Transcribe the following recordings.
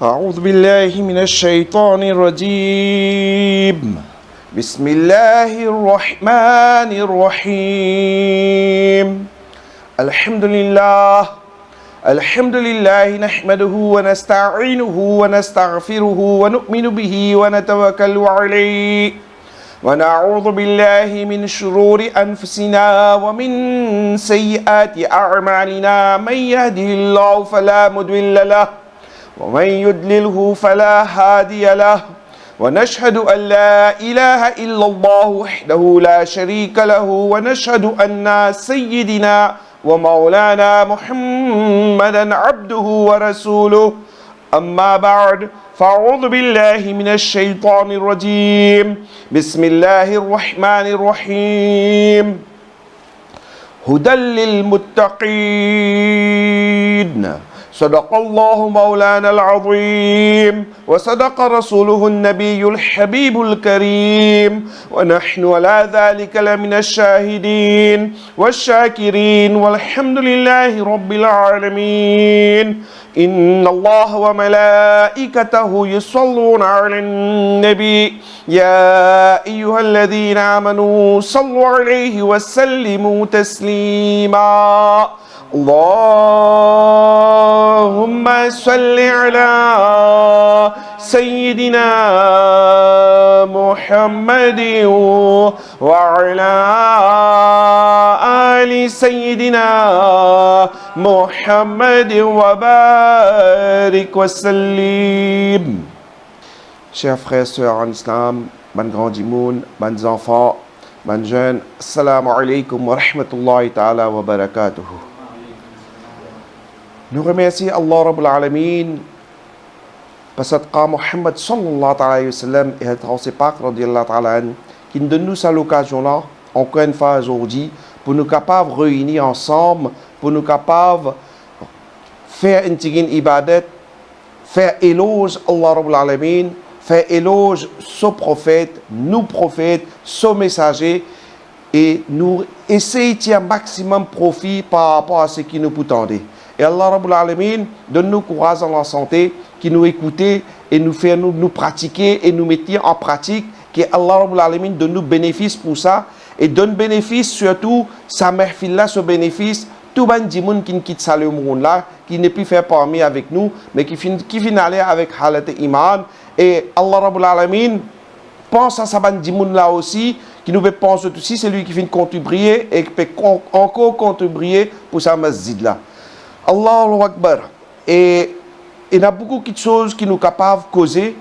أعوذ بالله من الشيطان الرجيم بسم الله الرحمن الرحيم الحمد لله نحمده ونستعينه ونستغفره ونؤمن به ونتوكل عليه ونعوذ بالله من شرور أنفسنا ومن سيئات أعمالنا من يهده الله فلا مضل له ومن يضلله فلا هادي له ونشهد أن لا إله إلا الله وحده لا شريك له ونشهد أن سيدنا ومولانا محمدا عبده ورسوله أما بعد فأعوذ بالله من الشيطان الرجيم بسم الله الرحمن الرحيم هدى للمتقين صدق الله مولانا العظيم وصدق رسوله النبي الحبيب الكريم ونحن على ذلك لمن الشاهدين والشاكرين والحمد لله رب العالمين إن الله وملائكته يصلون على النبي يا أيها الذين آمنوا صلوا عليه وسلموا تسليما اللهم صل على سيدنا محمد وعلى آل سيدنا محمد وبارك وسلم. Chers frères et sœurs en islam, ban grands dimoun, ban enfants, ban jeunes, assalamu alaikum wa rahmatullahi ta'ala wa barakatuhu. Nous remercions Allah Rabbul Alamin par cette cas Muhammad sallallahu alayhi wa sallam et ses pâques radiyallahu ta'ala qui nous donne nous à l'occasion-là, encore une fois aujourd'hui, pour nous capables de réunir ensemble, pour nous capables de faire une tigine ibadat, faire éloge Allah Rabbul Alamin, faire éloge ce prophète, nous prophètes, ce messager, et nous essayer de tirer maximum profit par rapport à ce qui nous peut tendre. Et Allah Rabbul Alamin donne-nous courage dans la santé, qui nous écoute et nous fait nous pratiquer et nous mettre en pratique, que Allah Rabbul Alamin donne nous bénéfice pour ça, et donne bénéfice surtout, sa mahfil là, ce bénéfice, tout ban dimoun qui ne quitte ça le monde là, qui n'est plus fait parmi avec nous, mais qui finit aller avec halat et iman, et Allah Rabbul Alamin pense à sa ban dimoun là aussi, qui nous peut penser aussi, c'est lui qui finit contribuer et qui peut encore contribuer pour sa masjid là. Allahu Akbar. Et il y a beaucoup de choses qui nous sont capables de causer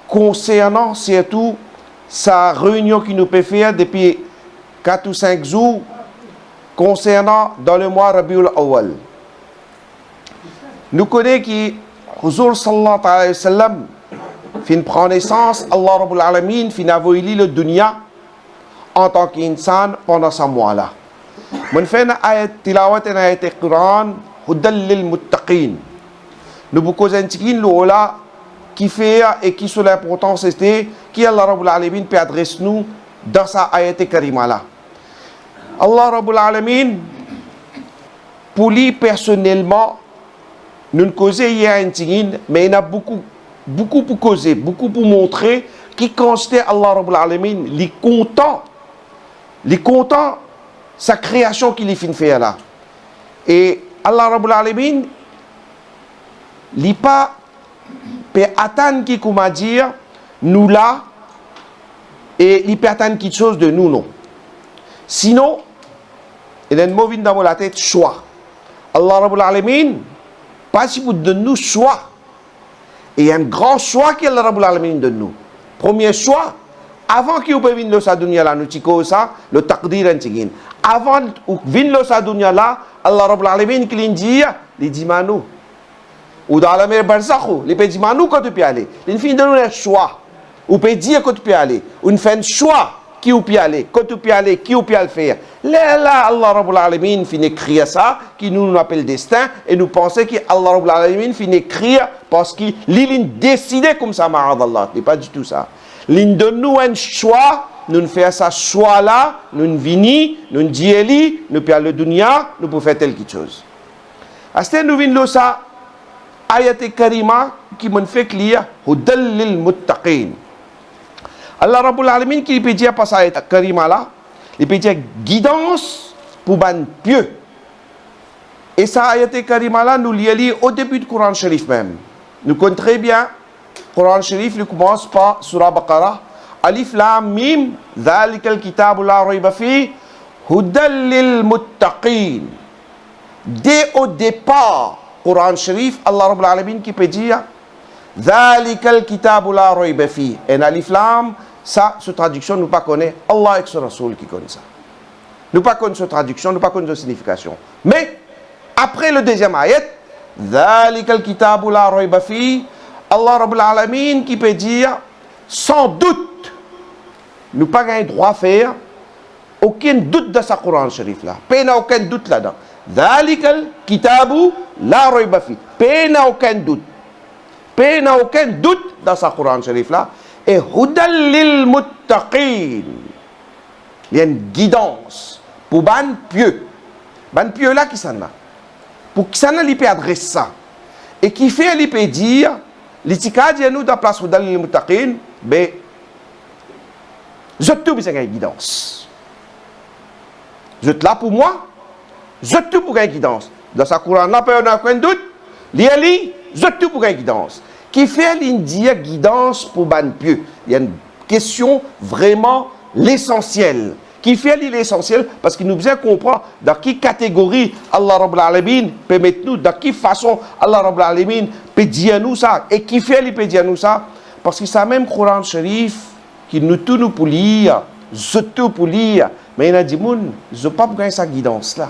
concernant surtout sa réunion qui nous peut faire depuis 4 ou 5 jours concernant dans le mois Rabiul Awwal. Nous connaissons que Huzur sallallahu alayhi wa sallam fin prend naissance, Allah Rabbul Alamin fin avoir le dunya en tant qu'insan pendant ce mois-là. Mon fait ayat tilawat et ayat Quran Hudal lil muttaqin. Nous beaucoup d'antiquins là qui fait et qui sont l'importance c'était qui Allah Rabbul Alamin peut adresser nous dans sa ayat karima là. Allah Rabbul Alamin pour lui personnellement nous causons hier antiquins mais il y a beaucoup pour causer, beaucoup pour montrer qui constate Allah Rabbul Alamin les content sa création qu'il est fin faire là. Et Allah Rabbul Alamin li pas peut attendre qui comment dire nous là et il peut attendre quelque chose de nous non. Sinon il y a une mauvaise dans la tête choix. Allah Rabbul Alamin pas si vous donne nous choix. Et il y a un grand choix qu'Allah Rabbul Alamin donne nous. Premier choix avant qu'il peut venir sa dunya là nous tiko ça le taqdir antigin. Avant ou venir sa dunya là Allah Rabbul Alamin qui dit les dimanu ou dans la mer barzakh les peut dimanu quand tu peux aller. Il finit de nous le choix. Ou peut dire que tu peux aller. On fait un choix qui ou peut aller, quand tu peux aller, qui ou peut le faire. Là Allah Rabbul Alamin finit écrire ça qui nous appelle destin et nous pensons que Allah Rabbul Alamin finit écrire parce qu'il décidé comme ça ma'adallah. C'est pas du tout ça. Il donne nous un choix, nous faisons ce choix-là, nous venons, nous disons, nous payons le dunya, nous pouvons faire telle chose. À ce nous venons ça, ayat karima qui me fait lire Hudal lil muttaqin. Allah Rabbul Alamin qui peut dire pas ayat karima là, il peut dire guidance pour ban pieux. Et ça ayat karima là nous lit au début du Coran Sharif même. Nous connaissons très bien Coran Sharif, il commence par Surah Baqarah. Alif Lam Mim, Dhalikal Kitabu la rayba fi, Hudal lil muttaqin. Dès au départ, Coran Sharif, Allah Rabbul Alamin qui peut dire Dhalikal Kitabu la rayba fi. Et Alif Lam, ça, cette traduction, nous ne connaissons pas. Allah et son Rasoul qui connaît ça. Nous ne connaissons pas cette traduction, nous ne connaissons pas cette signification. Mais, après le deuxième ayat, Dhalikal Kitabu la rayba fi, Allah Rabbul Alamin qui peut dire sans doute, nous pas un droit à faire aucun doute de sa Coran Sharif là. Pas aucun doute là-dedans. Dhalikal Kitabu la rayba fi. Pas aucun doute. Pas aucun doute dans sa Coran Sharif là. Et Hudal lil muttaqin. Il y a une guidance pour ban pieux. Ban pieux là qui s'en a. Pour qui s'en a, il peut adresser ça. Et qui fait, il peut dire, l'itika dit à nous, dans la place Hudal lil muttaqin, ben, je te besoin de guidance. Je te là pour moi, je te pour une guidance. Dans sa Coran, n'a pas aucun doute, li, je te pour une guidance. Qui fait l'india guidance pour ban pieux. Il y a une question vraiment l'essentiel. Qui fait l'essentiel parce qu'il nous besoin comprendre dans quelle catégorie Allah Rabbul Alamin peut mettre nous, dans quelle façon Allah Rabbul Alamin peut dire nous ça. Et qui fait il peut dire nous ça parce que c'est même Coran Sharif qui nous tourne pour lire, je tout pour lire, mais il y a des gens qui n'ont pas gagner sa guidance là.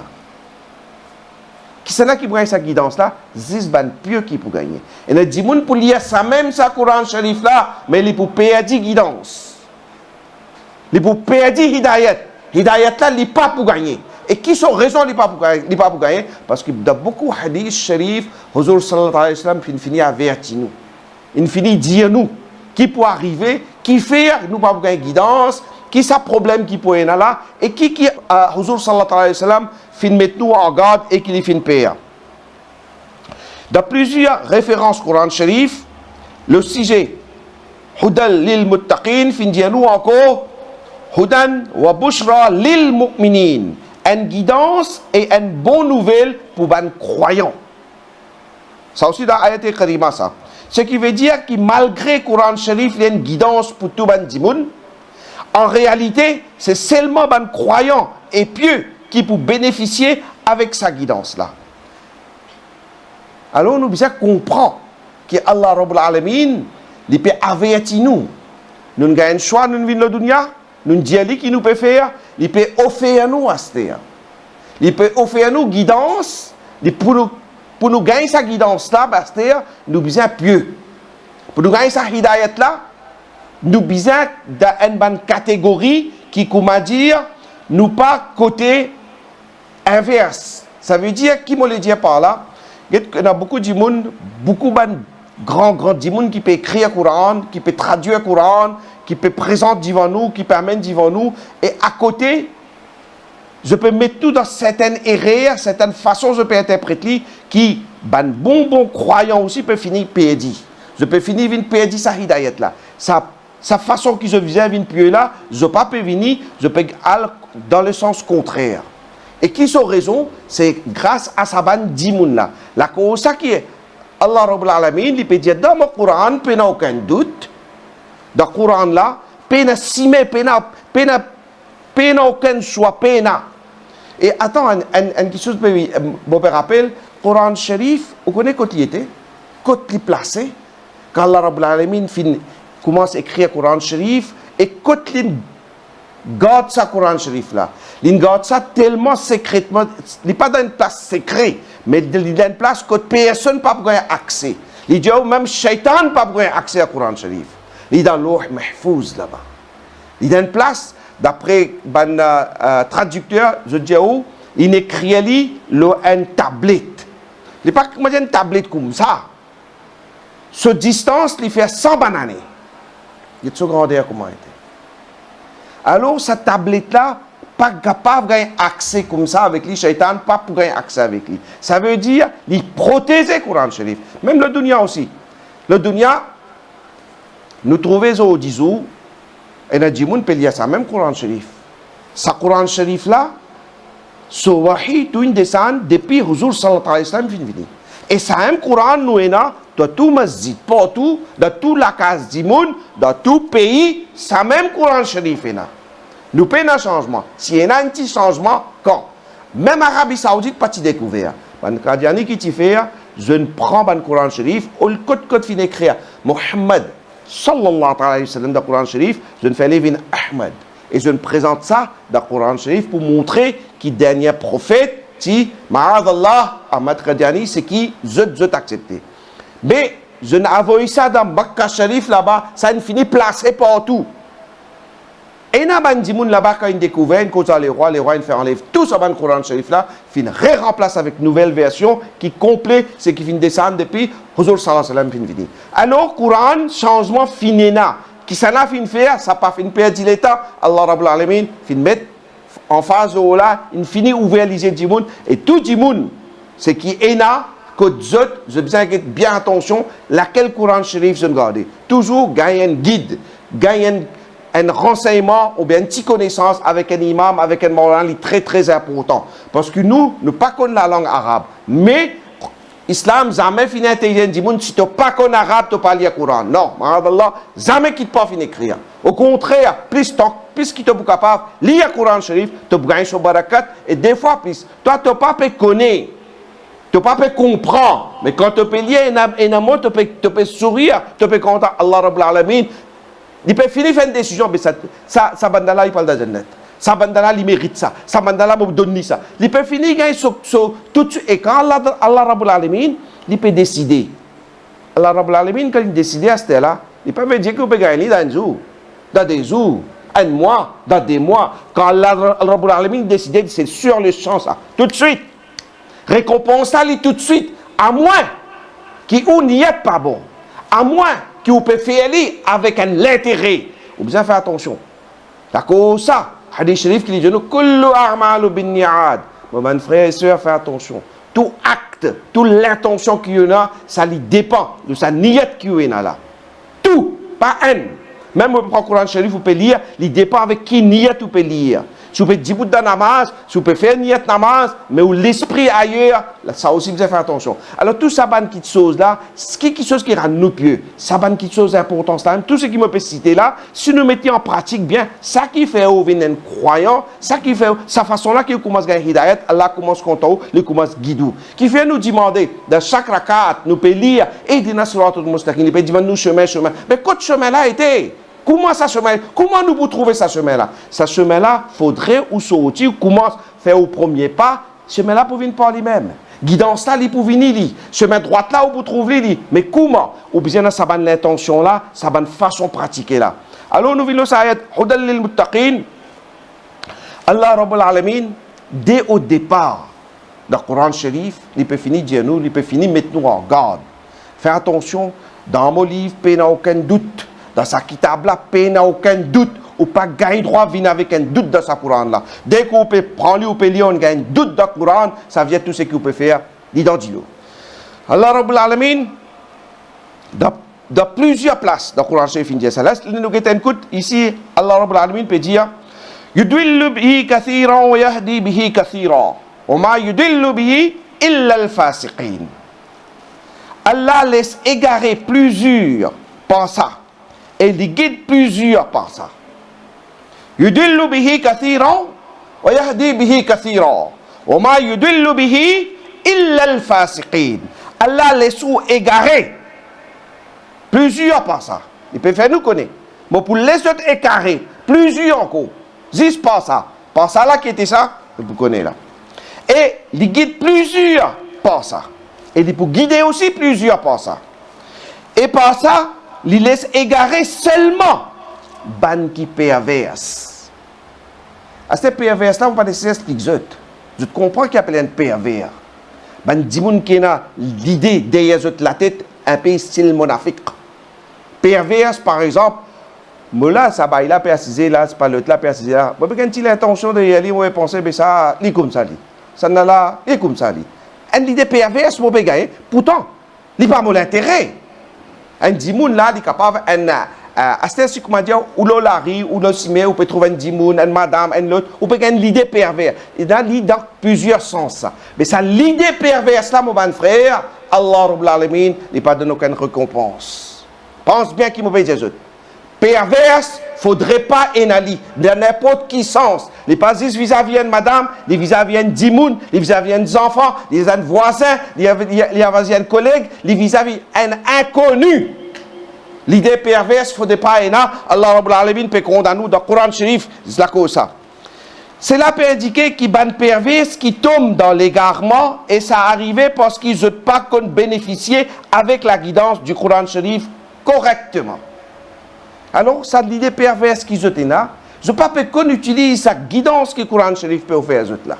Qui c'est là qui gagne sa guidance là? C'est ban pieux qui peut gagner. Il y a des gens pour lire ça même sa Coran Sharif là, mais il pour perdre guidance. Il pour perdre hidayat. Hidayat là, il n'est pas pour gagner. Et qui sont raisons il n'est pas pour gagner? Parce que dans beaucoup de hadiths sharif, Huzur sallallahu alayhi wa sallam finit avertir nous. Il finit dire nous qui peut arriver, qui fait nous pas pour gagner guidance, qui ça problème qui peut être là, et qui Huzur sallallahu alayhi wa sallam finit mettre nous en garde et qui les finit payer. Dans plusieurs références Coran Sharif, le sujet Hudal lil muttaqin finit dire nous encore Hudan wa bushra lil mu'minin. Une guidance et une bonne nouvelle pour les croyants. Ça aussi dans l'ayat karima ça. Ce qui veut dire que malgré Coran Sharif, il y a une guidance pour tout le monde. En réalité, c'est seulement les croyants et pieux qui peuvent bénéficier avec sa guidance là. Alors nous devons comprendre que Allah Rabbul Alamin, il peut avertir nous. Nous avons un choix, nous vivons dans la dunya. Nous disons qu'il nous peut faire, il peut offrir nous à ce. Il peut offrir nous guidance, pour nous gagner sa guidance là, nous besoin pieux. Pour nous gagner sa hidayat là, nous besoin d'une bonne catégorie qui, comment dire, nous pas côté inverse. Ça veut dire, qui me le dit par là, il y a beaucoup de monde, beaucoup de grands monde qui peut écrire le Coran, qui peut traduire le Coran, qui peut présenter devant nous, qui peut amener devant nous, et à côté, je peux mettre tout dans certaines erreurs, certaines façons, je peux interpréter, qui, ben bon croyant aussi, peut finir perdre. Je peux finir une perdre sa hidayat là. Sa façon que je visais une pieux là, je ne peux pas venir, je peux aller dans le sens contraire. Et qui sont raison, c'est grâce à sa bande dimoun là. La cause ça qui est, Allah Rabbul Alamin, il peut dire dans le Coran, il n'y a aucun doute. Dans le Coran là, il n'y a aucun choix, Et attends, une chose que je me rappelle, Coran Sharif, vous connaissez quand il était, quand il est placé, quand Allah Rabbul Alamin commence à écrire Coran Sharif, et quand il garde sa Coran Sharif là, il garde ça tellement secrètement, il n'est pas dans une place secrète, mais il est dans une place que personne ne peut avoir accès. Il dit même Shaitan ne peut pas avoir accès à Coran Sharif. Il est dans l'Ouh Mahfouz là-bas. Il est dans une place, d'après un traducteur, je dis où, il écrit une tablette. Il n'est pas comme une tablette comme ça. Ce distance, il fait 100 bananes. Il est de ce grandeur comment il était. Alors, cette tablette-là, pas capable d'avoir accès comme ça avec lui, shaitan, pas pour gagner accès avec lui. Ça veut dire, il protéger le Coran Sharif. Même le dunya aussi. Le dunya, nous trouvons au disou, et nous disons, peut lire ça, même Coran Sharif. Ce Coran Sharif là, ce wahi, tout une descend depuis Huzur sallallahu alayhi wa sallam, et ça, un Coran, nous est là, dans tout masjid, partout, dans toute la case du monde, dans tout pays, ça même Coran Sharif est là. Nous payons un changement. S'il y a un petit changement, quand? Même Arabie Saoudite, pas découvert. Ban Qadiani qui t'y fait, je ne prends pas le Coran Sharif, ou le code fin écrit, Mohammed, sallallahu alayhi wa sallam, dans le Coran Sharif, je ne fais Levin Ahmed. Et je ne présente ça dans le Coran Sharif pour montrer qu'il est le dernier prophète, si, Ma'adallah, Ahmad Qadiani, c'est qui, je accepté. Mais, je n'ai envoyé ça dans Bakka Sharif là-bas, ça ne finit placé partout. Et na ban dimoun là-bas quand ils découvrent, une cause les rois ils font enlever tout ça ban Coran Sharif là, fin remplace avec nouvelle version qui complète ce qui vient descendre depuis Huzur sallallahu alayhi wa sallam fin vini. Alors Coran changement finena qui ça n'a fin faire, ça pas fin perdre l'état, Allah Rabbul Alamin fin mettre en phase là, il finit ouvert les yeux du monde et tout du monde c'est qui est là que je besoin bien attention laquelle Coran Sharif je garde. Toujours gagner un guide, gagner un renseignement ou bien une petite connaissance avec un imam, avec un maulana, très très important. Parce que nous ne pas connaissons la langue arabe. Mais l'islam, jamais fini intelligent du monde, si tu n'as pas connais l'arabe, tu ne peux pas lire le Coran. Non, Allah, jamais qu'il ne peut pas finir écrire. Au contraire, plus qu'il est capable de lire le Coran Sharif, tu peux gagner son barakat, et des fois plus. Toi, tu ne peux pas connaître. Tu ne peux pas comprendre. Mais quand tu peux lire un amour, tu peux sourire, tu peux compter Allah Rabbul Alamin. Il peut finir faire une décision, mais ça bandala, il parle de la Jannat. Ça bandala, il mérite ça. Ça bandala, il donne ça. Il peut finir gagner tout de suite. Et quand Allah Rabbul Alamin, il peut décider. Allah Rabbul Alamin, quand il décide à ce là, il peut me dire qu'il peut gagner dans un jour, dans des jours, un mois, dans des mois. Quand Allah Rabbul Alamin décide, c'est sur le champ, ça. Tout de suite. Récompense ça, tout de suite. À moins qu'il n'y ait pas bon. À moins que vous pouvez faire avec un intérêt. Vous besoin faire attention. D'accord, ça. Hadith Sharif qui dit kullu a'malu bin ni'ad. Mon frère et soeur, fais attention. Tout acte, toute l'intention qu'il y a, ça lui dépend de sa niyyat qu'il y a là. Tout, pas un. Même vous prenez le Coran Sharif, vous pouvez lire, il dépend avec qui niyyat vous pouvez lire. Si vous pouvez dire de namaz, si vous pouvez faire niyyat namaz, mais où l'esprit ailleurs, là, ça aussi vous devez faire attention. Alors tout ça, ban qui chose là, ce qui chose qui rend nous pieux, ça ban qui chose d'importance là, tout ce qui me peut citer là, si nous mettions en pratique bien, ça qui fait au un croyant, ça qui fait sa façon là qui commence à gagner hidayat, Allah commence content, il commence guidou. Qui fait nous demander dans chaque rakat, nous peut lire et dire nasratul mustaqim, il peut dire nous chemin. Mais quel chemin là était? Comment ça chemin? Comment nous pouvons trouver ce chemin-là? Ce chemin-là, faudrait ou sortir, commence faire au premier pas. Ce chemin-là pour venir par lui-même. Guidance là, il pour venir lui. Chemin droite là, où vous trouvez lui. Mais comment? Ou bien ça bonne l'intention là, ça bonne façon pratiquer là. Alors nous venons à ayat Hudal lil muttaqin. Allah Rabbul Alamin, dès au départ, dans le Coran Sharif, il peut finir dire nous, il peut finir mettre nous en garde. Fais attention, dans mon livre, il n'y a aucun doute. Dans sa kitab là, il n'y a aucun doute. Ou pas gagner droit venir avec un doute dans sa Coran là. Dès qu'on peut prendre ou peut lire, on gagne un doute dans le Coran, ça vient tout ce qu'on peut faire d'identilo. Allah Rabbul Alamin, dans plusieurs places dans le Coran Sharif, il dit ça. Là, nous avons écoute ici, Allah Rabbul Alamin peut dire يُدْوِلُّ بِهِ كَثِيرًا وَيَهْدِي بِهِ كَثِيرًا وَمَا يُدِلُّ بِهِ إِلَّا الْفَاسِقِينَ. Allah laisse égarer plusieurs par ça. Et il guide plusieurs par ça. يُدِلُّ بِهِ كَثِيرًا وَيَهْدِي بِهِ كَثِيرًا وَمَا يُدِلُّ بِهِ إِلَّا الْفَاسِقِينَ. Allah laisse égarer plusieurs par ça. Il peut faire nous connaître. Mais pour les autres égarer, plusieurs encore. Juste par ça. Par ça là qui était ça, vous connaissez là. Et il guide plusieurs par ça. Et il peut guider aussi plusieurs par ça. Et par ça, il laisse égarer seulement ban qui perverse. À cette perverse là, on ne va pas nécessairement expliquer. Je comprends qu'il appelle un pervers. Ban dimoun qui a l'idée derrière la tête, un peu style monafique. Perverse, par exemple, Mais là, ça va, il a précisé là, c'est pas l'autre là, précisé là. Moi, quand il a l'intention de y aller, on va penser, mais ça, il est comme ça, lui. Ça n'a là, il est comme ça, lui. Une idée perverse, moi, gagner. Pourtant, il n'a pas mon intérêt. Un dimoun là, il est capable, si comment dire, ou l'olari, ou le simé, ou peut trouver un dimoun, une madame, un l'autre, ou peut gagner l'idée perverse. Il a l'idée dans plusieurs sens. Mais ça, l'idée perverse là, mon bon frère, Allah Rabbul Alamin, il pas donne aucune récompense. Pense bien qu'il m'a dit perverse, faudrait pas énaler dans n'importe qui sens. Les pas juste vis-à-vis de madame, les vis-à-vis de dimoun, les vis-à-vis des enfants, les voisins, les vis-à-vis de collègues, les vis-à-vis d'un inconnu. L'idée perverse, faudrait pas énaler. Allah Rabbul Alamin peut condamner nous dans le Coran Sharif, c'est la cause ça. C'est là pour indiquer qu'il y a une perverse qui tombe dans l'égarement et ça arrivait parce qu'ils n'ont pas bénéficié avec la guidance du Coran Sharif correctement. Alors, ça l'idée perverse qu'ils ont là, je ne sais pas qu'on utilise sa guidance que le Coran Sharif peut offrir aux autres là.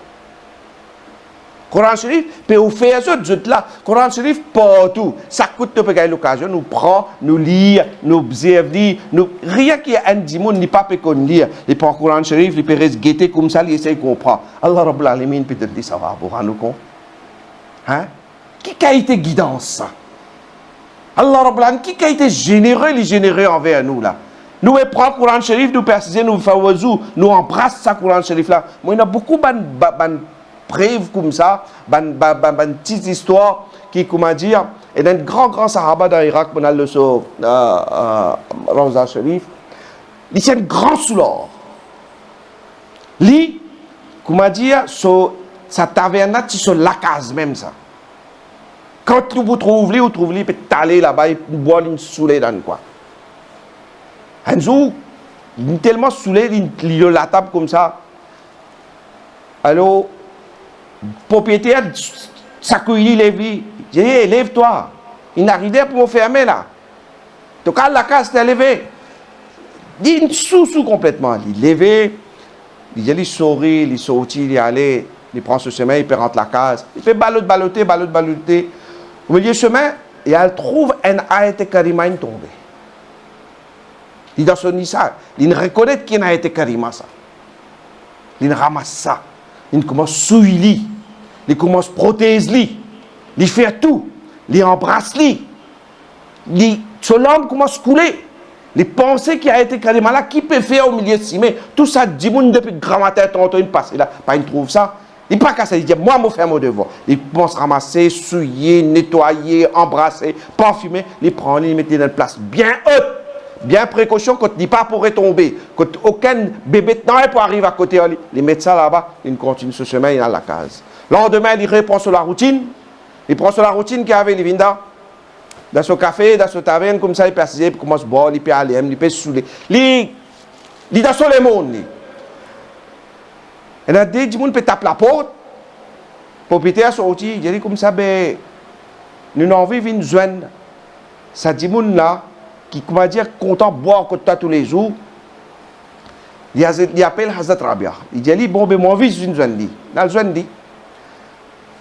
Le Coran Sharif peut offrir aux autres là. Le Coran Sharif, partout. Ça coûte de payer l'occasion, nous prend, nous lire, nous observer, nous... Rien qui est un dimoun n'est pas peut qu'on lire. Il prend le Coran Sharif, il peut rester guetter comme ça, il essaie de comprendre. Allah Rabbul Alamin peut te dire ça va pour nous compte. Hein? Qui a été guidance ça? Allah Rabbul Alamin, qui a été généreux, il est généreux envers nous là. Nous prenons le Coran Sharif, nous précisons, nous faisons, nous embrassons ce Coran Sharif là. Moi, il y a beaucoup de preuves comme ça, de petites histoires qui, comment dire, et d'un grand sahaba dans l'Irak, on a le sur Rawza Sharif, il y a un grand soulard. Lui, comment dire, sa taverne, c'est sur la case même ça. Quand vous trouvez, vous trouvez, vous pouvez aller là-bas et boire une soulée dans quoi. Un jour, il est tellement saoulé, il est la table comme ça. Alors, le propriétaire, s'accueille, lève-lui. Il dit, hey, lève-toi. Il n'arrivait pour me fermer là. Donc, la case t'est levée. Il est sous complètement. Il est levé, il sourit, il sortit, il est allé, il prend ce chemin, il peut rentrer la case. Il fait balloter. Au milieu du chemin, il trouve un ayat karima tombé. Il dans son Nissa, il reconnaît qu'il a été karima ça. Il ramasse ça. Il commence à souiller. Il commence à protéger. Il fait tout. Il embrasse. Son langue commence à couler. Les pensées qui a été karima là, qui peut faire au milieu de Simé? Tout ça, Dimoun depuis grammaire, tantôt, il passe là. Pas il trouve ça. Il n'est pas qu'à ça. Il dit, moi, je fais mon devoir. Il commence à ramasser, souiller, nettoyer, embrasser, parfumer. Il prend, il met dans une place bien haute. Bien précaution quand il dit pas pourrait tomber, quand aucun bébé n'est pour arriver à côté, il met ça là-bas, il continue ce chemin, il a la case. Le lendemain, il reprend sur la routine, il prend sur la routine qu'il avait, il vient dans ce café, dans ce taverne, comme ça, il peut assiser, il commence à boire, il peut aller, il peut saouler. Il dans sur le monde. Et là, dès que peut taper la porte, le propriétaire sorti, il dit comme ça, ben, nous avons envie de joindre. Ça dit là, qui, comment dire, content de boire comme ça tous les jours, il appelle Hazrat Rabia. Il dit, bon, ben, moi, envie de joindre. Il a besoin de lui.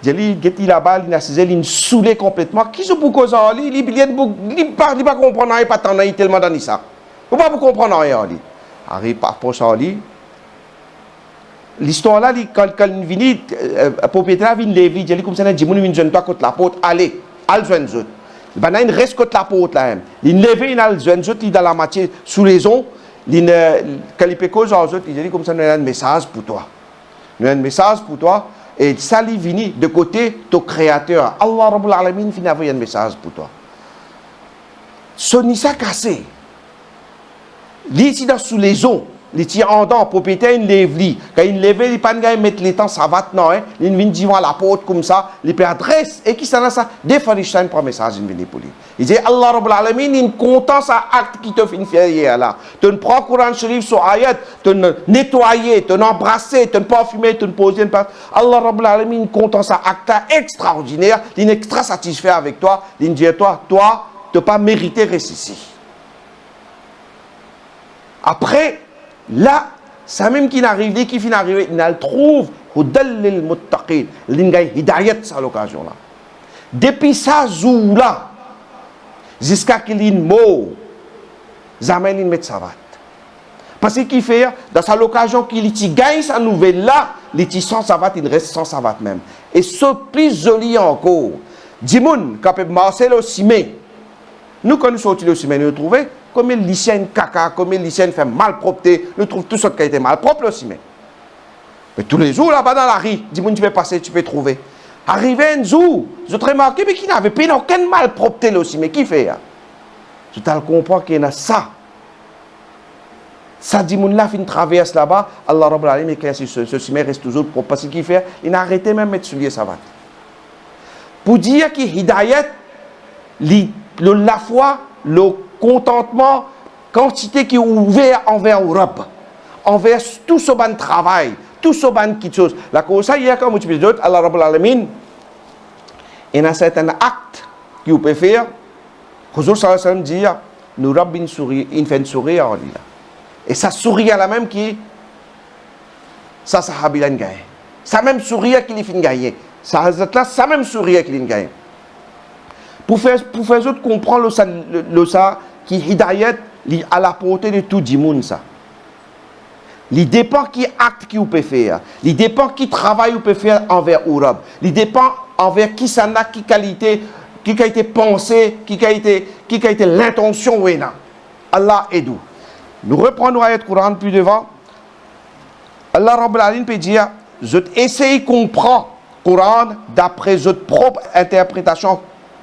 Il dit, il là-bas, il a saisi, il saoulé complètement. Qui sont pour cause en lui? Il ne pas comprendre rien, pas tant tellement dans ça. Il ne peut pas comprendre rien en lui. Arrive par rapport à lui. L'histoire là, quand il vient, le propriétaire vient lever, il dit, comme ça, il dit, il vient de toi contre la porte, allez, allez, joindre. Ben, il reste contre la porte là. Il lève, il a le jeune, il dans la matière sous les ongles. Quand il peut cause aux autres, il dit comme ça, nous avons un message pour toi. Nous avons un message pour toi. Et ça, il vient de côté ton créateur. Allah Rabbul Alamin vient avoir un message pour toi. Ce n'est pas cassé. Il est ici sous les ongles. Il tient en dents, propriétaire, il lève. Quand il lève, il ne peut pas mettre les temps, ça va non. Il vient devant la porte comme ça, il peut adresse. Et qui ça, ça? Des fois, il prend un message, il vient pour lui. Il dit, Allah Rabbul Alamin, il est content, ça acte qui te fait faire hier là. Tu ne prends Coran Sharif sur ayat, tu ne nettoyer, tu n'embrasser, tu ne parfumer, tu ne poser une place. Allah Rabbul Alamin, il est content, ça acte extraordinaire, il est extra satisfait avec toi. Il dit, toi, tu n'as pas mérité rester ici. Après, là, ça même qui n'arrive, dès qu'il finit d'arriver, il le trouve, hudallil muttaqin, l'ingay hidayat à l'occasion là. Depuis ça, jour là, jusqu'à qu'il y ait une mot, Zaman il met savat. Parce qu'il fait, dans sa l'occasion qu'il gagne sa nouvelle là, il sans savat, il reste sans savat même. Et ce plus joli encore, Dimoun, quand Marcelo Simé, nous quand nous sommes au Simé, nous trouvons comme il lycéen caca, comme il lycéen fait malpropreté, nous trouvons tout ce qui a été malpropre le Simé. Mais tous les jours là-bas dans la rue, Dimoun, tu peux passer, tu peux trouver. Arrivé un jour, je te remarqué, mais qui n'avait pas aucune malpropreté le Simé, qui fait? Je te comprends qu'il y a ça. Ça dit, mon fin traverse là-bas, Allah Rabbul Alamin, mais ce Simé reste toujours propre. Parce qu'il fait, il a arrêté même de mettre soulier savat. Pour dire que Hidayat, la foi, le contentement, quantité qui est ouverte envers l'Europe, envers tout ce bon travail, tout ce bon qui chose. La cause, ça, il y a comme tu peux dire, Allah Rabbul Alamin, il y a un certain acte qu'il peut faire. Huzur sallallahu alayhi wa sallam dit, nous rabbin sourire, il fait un sourire en lui. Et ça sourire là même qui, ça sahabi l'a gagné. Ça même sourire qu'il fait gagner. Ça même sourire qu'il a gagné. Pour faire autres comprendre ça qui hidayat à la portée de tout le monde ça. Il dépend qui acte qu'il peut faire. Il dépend qui travail il peut faire envers l'Europe. Il dépend envers qui ça n'a qui qualité, qui a été pensé, qui a été l'intention ou non. Allah aide nous. Nous reprenons l'ayat Coran plus devant. Allah Rabbul Alamin peut dire, je essaye de comprendre le Coran d'après votre propre interprétation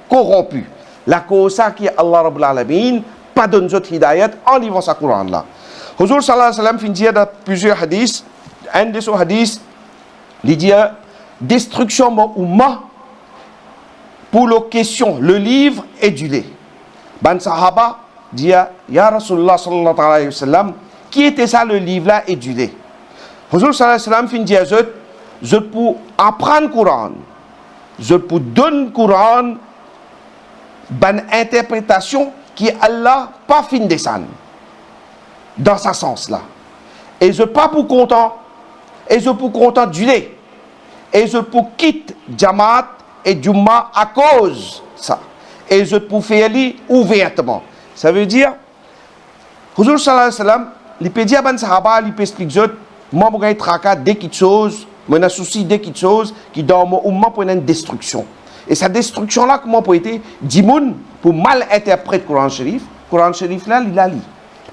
corrompue. La cause qui est Allah Rabbul Alamin, pas de notre hidayat en livrant ce Coran là. Huzur sallallahu alayhi wa sallam finit dans plusieurs hadiths. Un de ces hadiths, il dit, destruction mon umma pour la question, le livre et du lait. Ban Sahaba dit, Ya Rasulullah sallallahu alayhi wa sallam, qui était ça le livre là et du lait? Huzur sallallahu alayhi wa sallam finit dit, je peux apprendre le Coran, je peux donner le Coran, ban interprétation qui Allah pas fin descendre dans ce sens là. Et je pas pour content, et je pour content du lait, et je pour quitter Jamaat et Jumma à cause ça. Et je peux faire lui ouvertement. Ça veut dire, Huzur sallallahu alayhi wa sallam, il peut dire à ban sahaba, il peut expliquer, moi je vais traquer dès quelque chose, je vais souci dès quelque chose qui dans mon umma pour une destruction. Et cette destruction là, comment peut être, Dimoun, pour mal interpréter le Coran Sharif là, il a lu.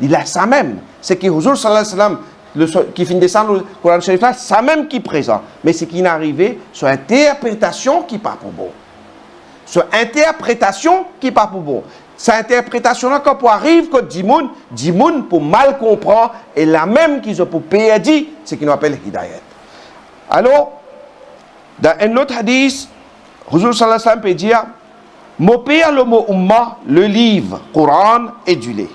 Il a ça même. C'est que Huzur sallallahu alayhi wa sallam, qui finit descendre le Coran Sharif là, ça même qui est présent. Mais c'est qui n'est arrivé sur interprétation qui n'est pas pour bon. Sur interprétation qui n'est pas pour bon. Cette interprétation-là, quand on arrive, quand Dimoun, pour mal comprendre, et la même qu'ils ont pour perdre, c'est ce qu'on appelle Hidayat. Alors, dans un autre hadith, Huzur sallallahu alayhi wa sallam peut dire, mon père, le mot umma, le livre, Coran et du lait.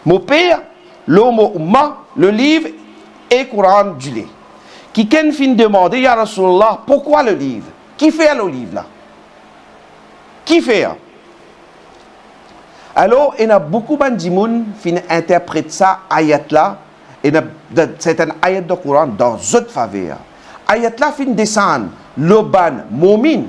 Mon père, le mot umma, le livre et Coran du lait. Qui qu'en fin demander, Ya Rasulullah, pourquoi le livre? Qui fait le livre là? Qui fait? Alors, il y a beaucoup de gens qui interprètent ça, ayat là, et c'est un ayat de Coran dans une faveur. Ayat là, fin descendre, le ban momin,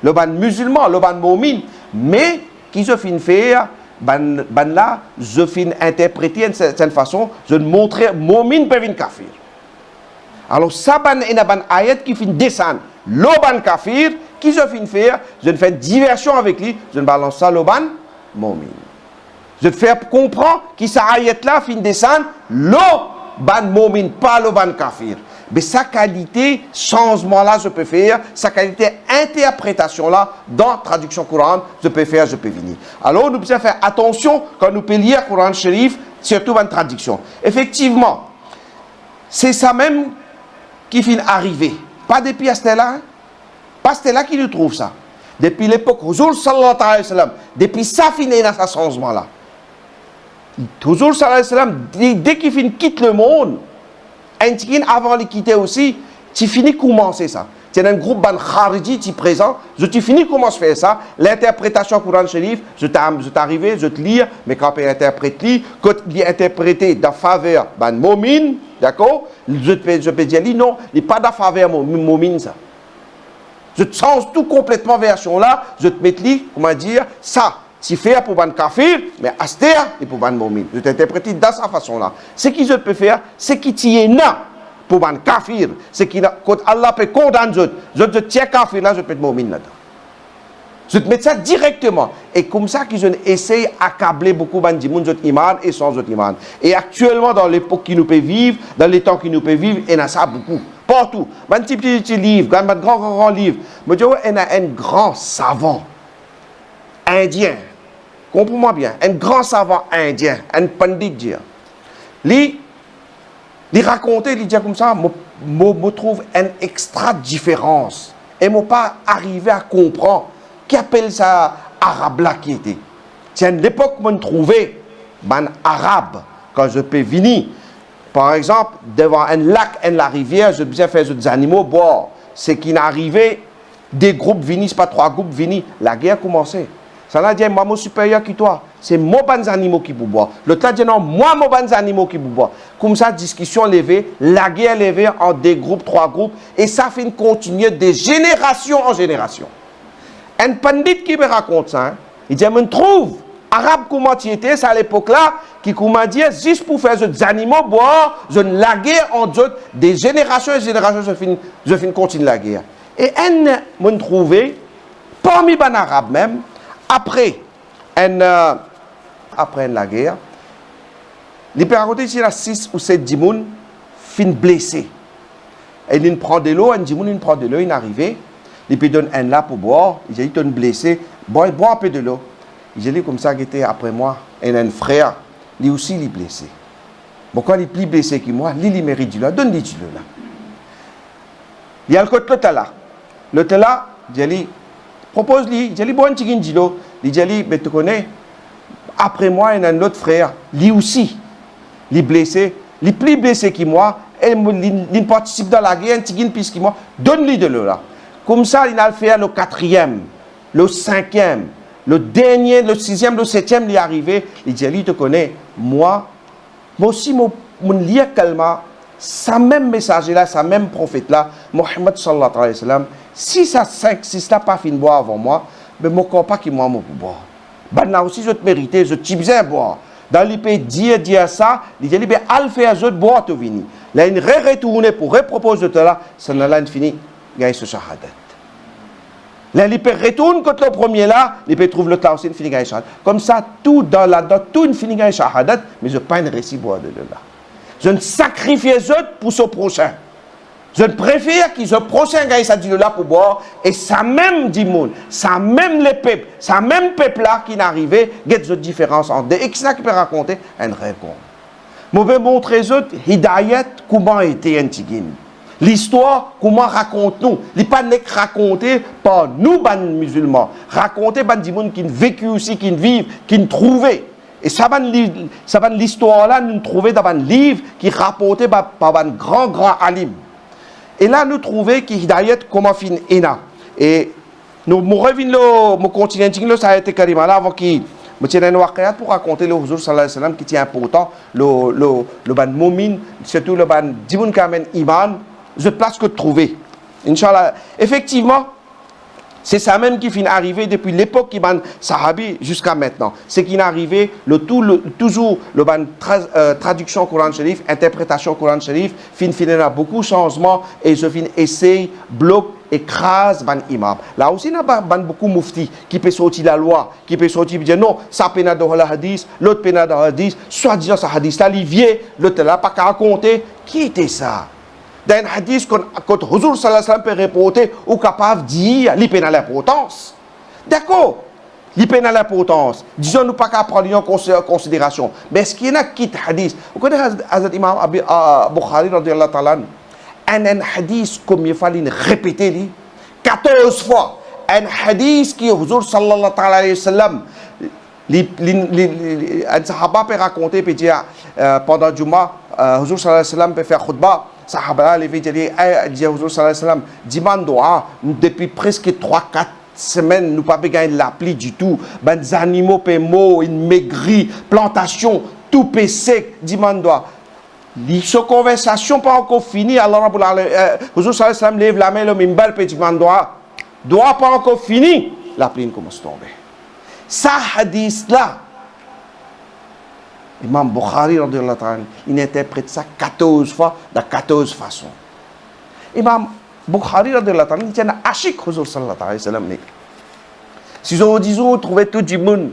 le ban musulman, le ban momin, mais qui se fin faire, ban là, je fin interpréter d'une certaine façon, je montrer momin peut venir kafir. Alors, ça ban est un ayat qui fin descendre, le ban kafir, qui se fin faire, je fais une diversion avec lui, je balance ça, le ban momin. Je te fais comprendre que ça ayat là fin descendre le ban momin, pas le ban kafir. Mais sa qualité, changement là, je peux faire, sa qualité interprétation là, dans traduction Coran, je peux faire, je peux venir. Alors nous devons faire attention quand nous pouvons lire Coran Sharif, surtout dans traduction. Effectivement, c'est ça même qui finit arriver. Pas depuis à là, pas c'est là qui nous trouve ça. Depuis l'époque, Huzur sallallahu alayhi wa sallam, depuis ça finit dans ce changement là. Huzur sallallahu alayhi wa sallam, dès qu'il finit quitte le monde, avant de quitter aussi, tu finis commencer ça. Tu as un groupe ban khariji, tu es présent, tu finis comment se faire ça. L'interprétation Coran Sharif, je t'arrive, je te lis, mais quand tu interprètes, quand il est interprété dans faveur ban momin, d'accord, je peux dire non, il n'est pas dans faveur momin ça. Je te change tout complètement version là, je te mets comment dire, ça, si faire pour ban kafir, mais astéa et pour ban momin. Je t'interprète de sa façon-là. Ce qu'ils peuvent faire, c'est qu'ils tiennent là pour ban kafir. C'est qu'ils, quand Allah peut condamner, je te tiens kafir là, je peux te momin là-dedans. Je te mets ça directement. Et comme ça qu'ils essayent d'accabler beaucoup de gens iman et sans iman. Et actuellement, dans l'époque qui nous peut vivre, dans les temps qui nous peut vivre, il y en a ça beaucoup. Partout. Un petit livre, un grand livre. Mais tu vois, il y a un grand savant indien. Comprends-moi bien. Un grand savant indien, un pandit dire. Il racontait, il dit comme ça, je trouve une extra différence. Et je ne pas arrivé à comprendre. Qui appelle ça arabe là qui était. C'est à l'époque où on trouvait un arabe, quand je peux venir, par exemple, devant un lac, la rivière, je peux faire des animaux boire. C'est qu'il arrivait, des groupes venus, c'est pas 3 groupes venus, la guerre commençait. Ça l'a dit, moi, je suis supérieur que toi. C'est moi, les animaux qui vous boivent. L'autre a dit, non, moi, les animaux qui vous boivent. Comme ça, discussion levée, la guerre levée en des groupes, 3 groupes, et ça fait une continuer de génération en génération. Un pandit qui me raconte ça, hein, il dit, je trouve, arabe comment tu étais, c'est à l'époque-là, qui comment dire, juste pour faire des animaux boire, je la guerre entre eux, des générations et générations, je finis continuer la guerre. Et un me trouvé, parmi les arabes même, après la guerre, il peut raconter qu'il y a 6 ou 7 dimoun fin blessés. Et il prend de l'eau, un dimoun il prend de l'eau, il est arrivé. Il peut donner un là pour boire. Il dit, il blessé. Bois un peu de l'eau. Il dit, comme ça, il était après moi. Et un frère, lui aussi, il est blessé. Pourquoi il est plus blessé que moi? Lui, il mérite du l'eau. Donne-lui du l'eau là. Il y a le côté l'autre là. L'autre là, il dit, propose-lui. Il dit, bois un petit de l'eau. Il dit, mais tu connais, après moi, il y a un autre frère. Lui aussi, il est blessé. Il est plus blessé que moi. Et il participe dans la guerre, un petit plus que moi. Donne-lui de l'eau là. Comme ça, il a fait le 4e, le 5e, le dernier, le 6e, le 7e, il est arrivé. Il dit, il te connaît, moi aussi, mon lien calma, ça même message là, ça même prophète là, Mohammed sallallahu alayhi wa sallam, si ça 5, si ça pas fini de boire avant moi, mais je ne crois pas qu'il moi pour boire. Ben là aussi, je te méritais, je t'ai besoin de boire. Dans le pays, dire ça, il dit, ben, al faire je te boire, tu viens. Là, il retourne pour reproposer de là, ça n'a pas fini. Il y a ce shahadat. Là, il peut retourner contre le premier là, il peut trouver l'autre là aussi, il finit avec shahadat. Comme ça, tout dans la dot, tout il finit avec shahadat, mais je ne pas une récit boire de là. Je ne sacrifie les autres pour ce prochain. Je préfère que ce prochain gagne ça dit là pour boire, et ça même dit monde, ça même les peuples, ça même peuple là qui n'arrivait, get the différence entre deux, et qui ça qui peut raconter un réponse. Je vais montrer aux autres, Hidayat, comment était un tigin. L'histoire, comment raconte-nous? Il n'est pas raconté par nous, les musulmans. Raconté par des gens qui ont vécu aussi, qui vivent, qui ont trouvé. Et ça va l'histoire-là, nous trouvons dans un livre qui est rapporté par un grand alim. Et là, nous trouvons que Hidayat, comment fin ena. Et nous revenons, nous continuons, ça a été carrément là avant qu'il. Je tiens un waqiyat pour raconter le Huzur sallallahu alayhi wa sallam qui est important, le ban momin, surtout le ban dimoun kamen iman. Je place que de trouver. Inch'Allah. Effectivement, c'est ça même qui finit arrivé depuis l'époque qui ban sahabi jusqu'à maintenant. C'est qui est arrivé toujours le ban traduction Coran Sharif, interprétation Coran Sharif, a beaucoup de changements et je finis essaye, bloque, écrase ban imam. Là aussi, il y a beaucoup de mufti qui peut sortir la loi, qui peut sortir et dire non, ça peut pas dans le hadith, l'autre peut pas dans le hadith, soit disant ce hadith là, l'Olivier, l'autre là, pas qu'à raconter. Qui était ça? Dans un hadith, quand Huzur sallallahu alayhi wa sallam peut reporter ou capable de dire, il peut dans l'importance. D'accord, il peut dans l'importance. Disons-nous pas qu'à prendre en considération. Mais est-ce qu'il y a un kit hadith? Vous connaissez Hazrat Imam Bukhari, radiyallahu ta'ala, un hadith, combien de fois il répété 14 fois. Un hadith qui Huzur sallallahu alayhi wa sallam, un sahaba peut raconter, peut dire, pendant Juma, Huzur sallallahu alayhi wa sallam peut faire khutbah. Sahaba les dit Huzur sallallahu alayhi wa sallam demande doa depuis presque 3-4 semaines nous pas gagner la pluie du tout les animaux pémo une maigri plantation tout peut sec demande doa cette conversation pas encore fini Allah rabbul alamin Huzur sallallahu alayhi wa sallam lève la main le minbar peut demande doa pas encore fini la pluie commence à tomber. ça hadith là, Imam Bukhari, il interprète ça 14 fois, de 14 façons. Imam Bukhari, il tient à Ashik Huzur sallallahu alayhi wa sallam. Si on dit, on trouve tout le monde,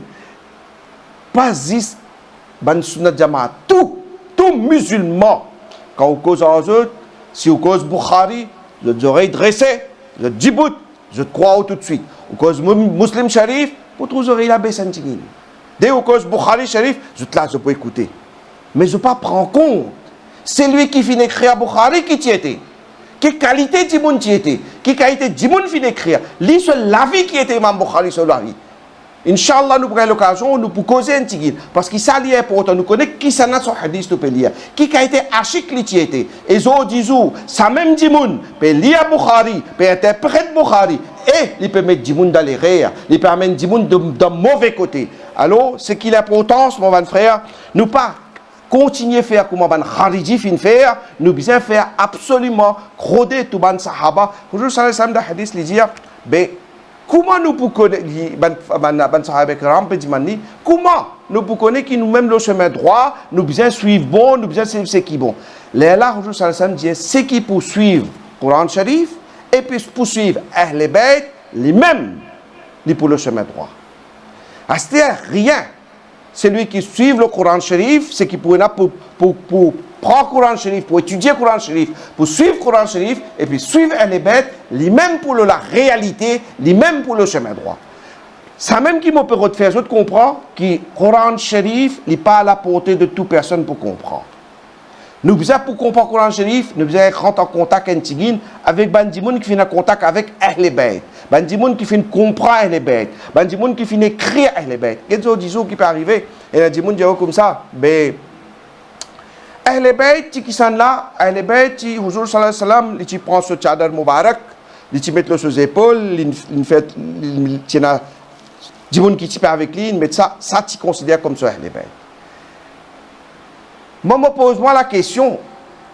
pas juste, ban sunnat jamaat, tout musulman, quand on cause en eux, si on cause Bukhari, je te oreilles dressées, je te djibout, je te crois tout de suite. On cause Muslim Sharif, pour tous oreilles la baisse en tigine. Dès qu'on cause Bukhari Sharif, je te laisse, je peux écouter. Mais je ne peux pas prendre compte. C'est lui qui finit d'écrire Bukhari qui y était. Quelle qualité de monde qui était. Quelle qualité de monde finit d'écrire. Lui, c'est la vie qui était Imam Bukhari sur la vie. Inch'Allah, nous prenons l'occasion, nous pouvons causer un tigine. Parce qu'il s'allie important, nous connaissons qui s'en a son hadith, nous pouvons lire. Qui a été achik qui était. Et zo disou, ça même dimoun, peut lire Bukhari, peut interpréter Bukhari. Et il peut mettre dimoun dans les rires, il peut mettre dimoun de mauvais côté. Alors, ce qui est important, mon bon frère, nous pas continuer à faire comme ban Khariji fin faire, nous bien faire absolument croder tout ban sahaba. Aujourd'hui, ça le hadith les dire, ben comment nous pouvons connaître ban sahaba kiram pe dimani, comment nous pouvons connaître qui nous-mêmes le chemin droit, nous bien suivre bon, nous bien suivre ce qui est bon. Là, aujourd'hui, ça le dit, c'est qui poursuivre Coran Sharif et puis poursuivre Ahl Bayt, les mêmes, les pour le chemin droit. C'est-à-dire rien. Celui qui suit le Coran Sharif, c'est qui pour prendre le Coran Sharif, pour étudier le Coran Sharif, pour suivre le Coran Sharif, et puis suivre les bêtes, les mêmes pour la réalité, les mêmes pour le chemin droit. Ça même qui m'a permis de faire, je comprends que le Coran Sharif n'est pas à la portée de toute personne pour comprendre. Nous besoin pour comprendre le Coran Sharif, nous besoin rentrer en contact avec Bandimoun qui fait en contact avec Ahl Bayt. Bandimoun qui fait comprendre Ahl Bayt. Bandimoun qui fait écrire Ahl Bayt. Qu'est-ce que disons qui peut arriver? Et la Dimoun dit comme ça, ben Ahl Bayt qui sont là, Ahl Bayt qui Huzur sallallahu alayhi wa sallam, il prend ce tchadar Mubarak, il met le sur les épaules, il fait Dimoun qui type avec lui, il met ça tu considères comme ça Ahl Bayt. Moi, me pose-moi la question,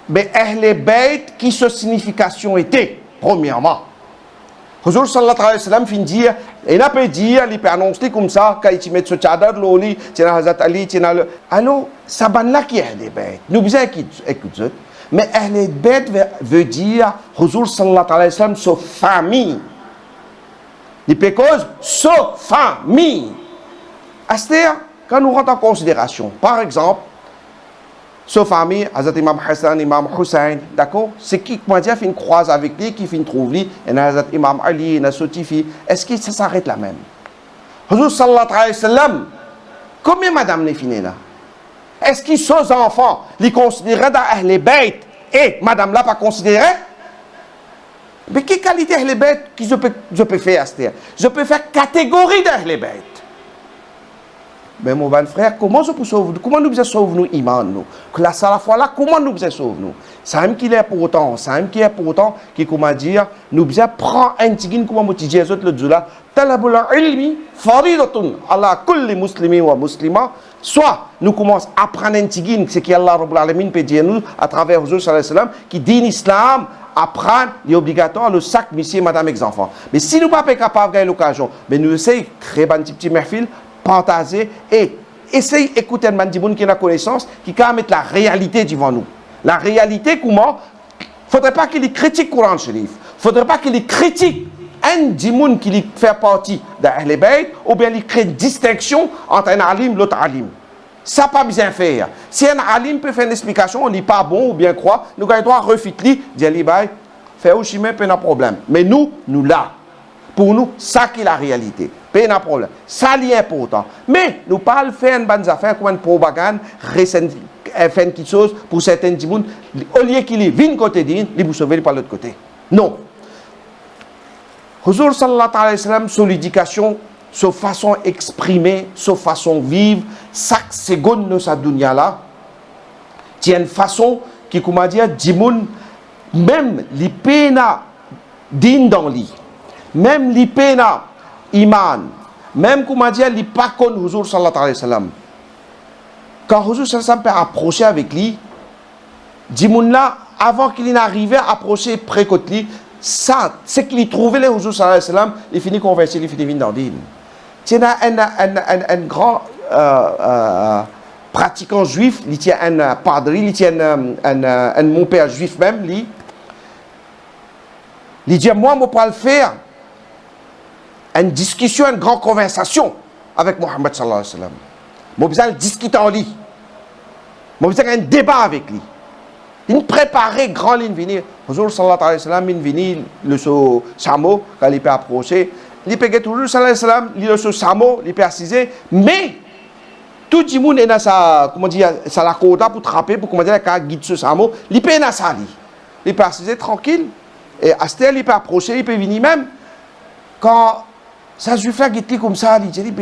mais Ahl Bayt, qui sa signification était, premièrement? Huzur sallallahu alayhi wa sallam fin dire, il n'a pas dit, il peut annoncer comme ça, quand il met ce tchadar, l'oli, tiens Hazrat Ali, tiens le. Alors, ça ban là qui est Ahl Bayt. Nous besoin écouter, mais Ahl Bayt veut dire, Huzur sallallahu alayhi wa sallam, sa famille. Il peut cause sa famille. C'est-à-dire, quand nous rentrons en considération, par exemple, sa famille, Hazrat Imam Hassan, Imam Hussein, d'accord? C'est qui, comment dire, fait une croise avec lui, qui fait une trouve lui, et Hazrat Imam Ali, et Sotifi. Est-ce que ça s'arrête là même? Huzur sallallahu alayhi wa sallam, combien madame les fini là? Est-ce que ces enfants, les considéraient dans Ahl Bayt, et madame là pas considérée? Mais quelle qualité Ahl Bayt que je peux faire à ce terme? Je peux faire catégorie d'Ahl Bayt. Mais mon bon frère, comment nous pouvons sauver nous iman nous? Que la seule fois là, comment nous pouvons sauver nous? C'est un qui est important, qui comment dire, nous devons prendre un tigin comme on dit les autres le jour là, talabul ilmi faridatun ala kulli muslimin wa muslima. Soit nous commençons à apprendre un tigin, ce qui Allah Rabbul Alamin peut dire nous à travers Huzur sallallahu alayhi wa sallam, qui dit l'islam. Apprendre, il est obligatoire le sac, monsieur, madame, ex-enfant. Mais si nous ne sommes pas capables de gagner l'occasion, mais nous essayons de créer un petit merfil, partager et essayer d'écouter un mandimoun qui a la connaissance, qui peut mettre la réalité devant nous. La réalité, comment? Il ne faudrait pas qu'il critique le Coran Sharif. Il ne faudrait pas qu'il critique un dimoun qui fait partie d'Ahl Bayt, ou bien il crée une distinction entre un alim et l'autre alim. Ça n'a pas besoin de faire. Si un alim peut faire une explication, on n'est pas bon ou bien quoi, nous avons droit à refuter, dire libay, faire au chemin, pas de problème. Mais nous là. Pour nous, ça qui est la réalité. Pas de problème. Ça est important. Mais nous ne pouvons pas faire une bonne affaire comme une propagande, faire une petite chose pour certains gens. Au lieu qu'il vienne côté d'eux, il vous sauver par l'autre côté. Non. Huzur sallallahu alayhi wa sallam, son éducation, sa façon exprimée, sa façon vivre, chaque seconde de sa dunya là, il y a une façon qui, comment dire, dimoun, même les peines din dans lui, même les peines iman, même, comment dire, les pas contre Huzur sallallahu alayhi wa sallam. Quand Huzur sallallahu alayhi wa sallam peut approcher avec lui, dimoun là, avant qu'il n'arrive à approcher près de lui, ça, c'est qu'il trouvait les Huzur sallallahu alayhi wa sallam, il finit converser, il finit dans le din. tiens un grand pratiquant juif, il tient un padre, il tient un mon père juif même, il dit moi, je peux le faire une discussion, une grande conversation avec Mohammed sallallahu alayhi wa sallam. Je peux besoin de discuter en lui. Je besoin d'un débat avec lui. Il préparait grand ligne venir. Huzur sallallahu alayhi wa sallam, il venir le samo, quand il peut approcher. Il peut toujours sallallahu alayhi wa sallam, il le samo, il peut assiser. Mais, tout le monde est dans sa, comment dire, ça la quota pour trapper, pour comment dire, quand il guide ce samo, il peut dans sa lit. Il peut assiser tranquille. Et à ce il peut approcher, il peut venir même. Quand ça juif là guide comme ça, il dit,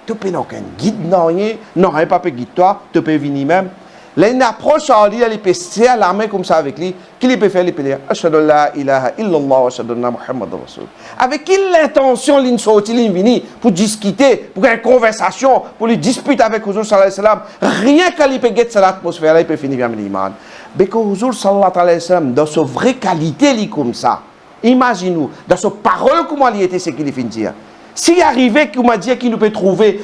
tu peux n'aucun guide, non, pas guide toi, tu peux venir même. Là, il approche à lui, il peut serrer la main comme ça avec lui. Qu'il peut faire, il peut dire Ashhadu an la ilaha illallah wa ashhadu anna Muhammadan Rasul. Avec quelle intention il sortit, il vient pour discuter, pour avoir une conversation, pour lui disputer avec Huzur sallallahu alayhi wa sallam. Rien qu'il peut gagner cette atmosphère là, il peut finir avec l'iman. Mais que Huzur sallallahu alayhi wa sallam, dans sa vraie qualité, comme ça, imaginez-nous, dans sa parole, comment il était, c'est qu'il finit dire. S'il arrivait qu'il m'a dit qu'il nous peut trouver,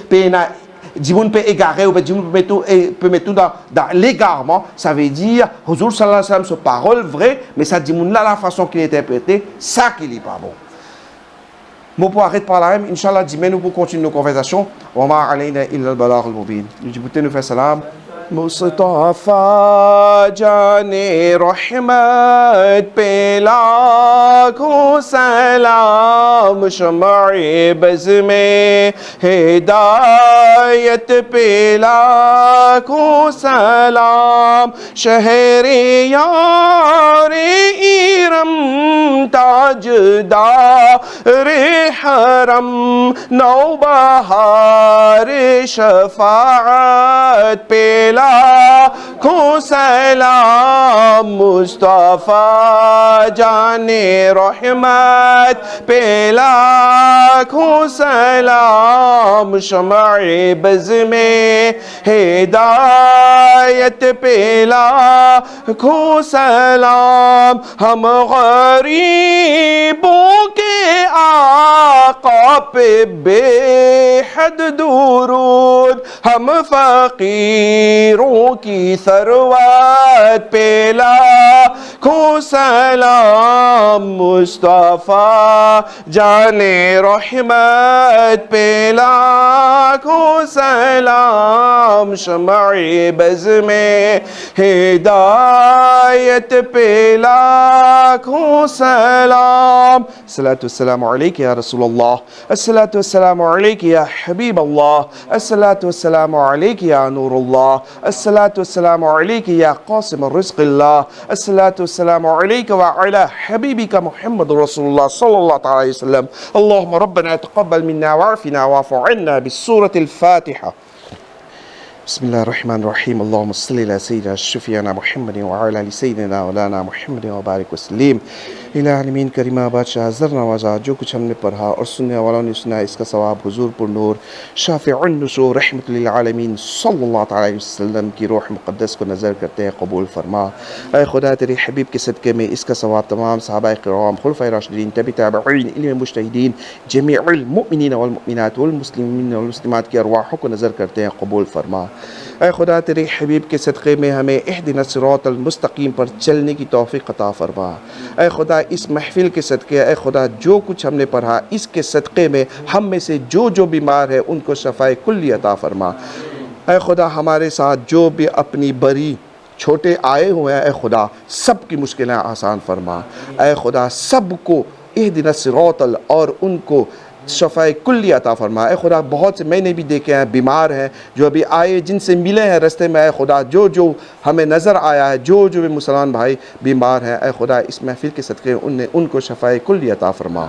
Dimoun peut égarer ou Dimoun peut mettre tout dans l'égarement, ça veut dire, Huzur sallallahu alayhi wa sallam, sa parole vraie, mais ça Dimoun là, la façon qu'il est interprété, ça qui n'est pas bon. Bon, pour arrêter par là même, Inch'Allah, demain nous pour continuer nos conversations. Wa ma alayna illa al-balagh al-mubin. Nous nous faire salam. Mustafa जाने रहमत पे लाखों सलाम शम्अ बज़ में हिदायत पे लाखों सलाम शहरे यारे इरम ताजदार हरम नौबहार शफाअत पे लाखों सलाम मुस्तफ़ा जाने रहमत पे लाखों सलाम शम्अ बज़ में हिदायत पे लाखों सलाम हम गरीबों के आका पे बेहद दुरूद हम फकीरों की सरवत पे लाखों सलाम मुस्तफ़ा जाने रहमत पे लाखों सलाम शम्अ बज़ में हिदायत पे लाखों सलाम अस्सलातु वस्सलामु अलैका या रसूलल्लाह अस्सलातु वस्सलामु अलैका या हबीब अल्लाह अस्सलातु वस्सलामु अलैका या नूरुल्लाह अस्सलातु वस्सलामु अलैका या क़ासिम रिज़्क़िल्लाह अस्सलातु वस्सलामु अलैका व अला हबीबिका मुहम्मद रसूलुल्लाह सल्लल्लाहु अलैहि वसल्लम अल्लाहुम्मा रब्बना तक़ब्बल मिन्ना वअफ़िना वअफ़ु अन्ना बिस्सूरतिल फ़ातिहा بسم الله الرحمن الرحيم اللهم صل على سيدنا شفيعنا محمد وعلى آل سيدنا مولانا محمد وبارك وسلم العالمین کریمہ بادشاہ حضر نوازا جو کچھ ہم نے پڑھا اور سننے والوں نے سنا اس کا ثواب حضور پر نور شافع النشور رحمت للعالمین صلی اللہ تعالی علیہ وسلم کی روح مقدس کو نظر کرتے ہیں قبول فرما اے خدا تیرے حبیب کے صدقے میں اس کا ثواب تمام صحابہ کرام خلفائے راشدین تبع تابعین علم مجتہدین جمیع المؤمنین والمؤمنات والمسلمین والمسلمات کی ارواحوں کو نظر کرتے ہیں قبول فرما اے خدا تیرے حبیب کے صدقے میں ہمیں اہدنا الصراط المستقیم پر چلنے کی توفیق عطا فرما اے خدا اس محفل کے صدقے اے خدا جو کچھ ہم نے پڑھا اس کے صدقے میں ہم میں سے جو بیمار ہے ان کو شفائے کلی عطا فرما اے خدا ہمارے ساتھ جو بھی اپنی بری چھوٹے آئے ہوئے ہیں اے خدا سب کی مشکلیں آسان فرما اے خدا سب کو اہدنا الصراط اور ان کو شفائے کلی عطا فرما اے خدا بہت سے میں نے بھی دیکھے ہیں بیمار ہیں جو ابھی آئے جن سے ملے ہیں راستے میں اے خدا جو ہمیں نظر آیا ہے جو بھی مسلمان بھائی بیمار ہیں اے خدا اس محفل کے صدقے ان کو شفائے کلی عطا فرما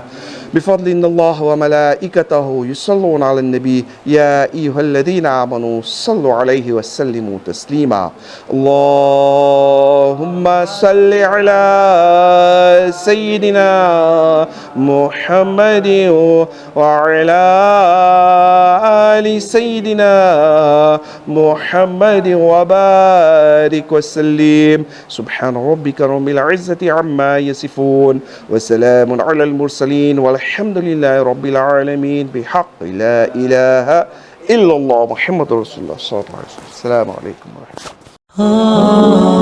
بفضل ان اللہ وملائکتہ یصلون علی النبی یا ایھا الذین آمنوا صلوا علیہ وسلموا تسلیما اللہم صل علی سیدنا محمد وعلى آل سيدنا محمد وبارك وسلم سبحان ربك رب العزة عما يصفون وسلام على المرسلين والحمد لله رب العالمين بحق لا إله إلا الله محمد رسول الله صلى الله عليه وسلم. السلام عليكم ورحمة الله.